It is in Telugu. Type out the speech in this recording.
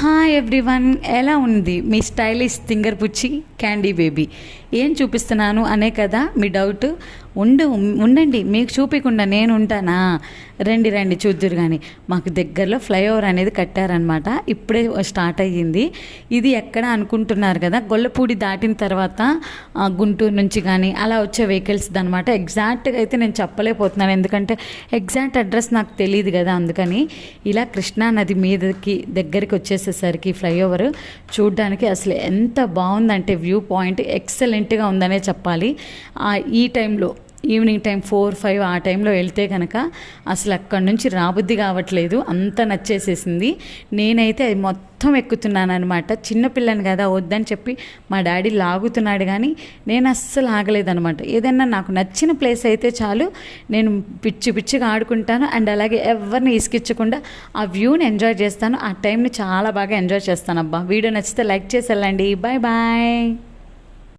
హాయ్ ఎవ్రీవన్, ఎలా ఉంది మీ స్టైలిష్ సింగర్ పుచ్చి క్యాండీ బేబీ? ఏం చూపిస్తున్నాను అనే కదా మీ డౌట్. ఉండండి, మీకు చూపించకుండా నేను ఉంటానా? రండి రండి చూద్దురు. కానీ మాకు దగ్గరలో ఫ్లైఓవర్ అనేది కట్టారనమాట, ఇప్పుడే స్టార్ట్ అయ్యింది. ఇది ఎక్కడ అనుకుంటున్నారు కదా, గొల్లపూడి దాటిన తర్వాత గుంటూరు నుంచి కానీ అలా వచ్చే వెహికల్స్ అనమాట. ఎగ్జాక్ట్గా అయితే నేను చెప్పలేకపోతున్నాను, ఎందుకంటే ఎగ్జాక్ట్ అడ్రస్ నాకు తెలియదు కదా. అందుకని ఇలా కృష్ణా నది మీదకి దగ్గరికి వచ్చేసేసరికి ఫ్లైఓవర్ చూడడానికి అసలు ఎంత బాగుందంటే వ్యూ పాయింట్ ఎక్సలెంట్గా ఉందనే చెప్పాలి. ఈ టైంలో ఈవినింగ్ టైం 4-5 ఆ టైంలో వెళ్తే కనుక అసలు అక్కడి నుంచి రాబుద్ది కావట్లేదు, అంత నచ్చేసేసింది. నేనైతే అది మొత్తం ఎక్కుతున్నాను అనమాట. చిన్నపిల్లని కదా వద్దని చెప్పి మా డాడీ లాగుతున్నాడు, కానీ నేను అస్సలు ఆగలేదనమాట. ఏదైనా నాకు నచ్చిన ప్లేస్ అయితే చాలు, నేను పిచ్చిగా ఆడుకుంటాను. అండ్ అలాగే ఎవరిని ఇసుకిచ్చకుండా ఆ వ్యూని ఎంజాయ్ చేస్తాను. ఆ టైంని చాలా బాగా ఎంజాయ్ చేస్తాను. అబ్బా, వీడియో నచ్చితే లైక్ చేసి వెళ్ళండి. Bye bye.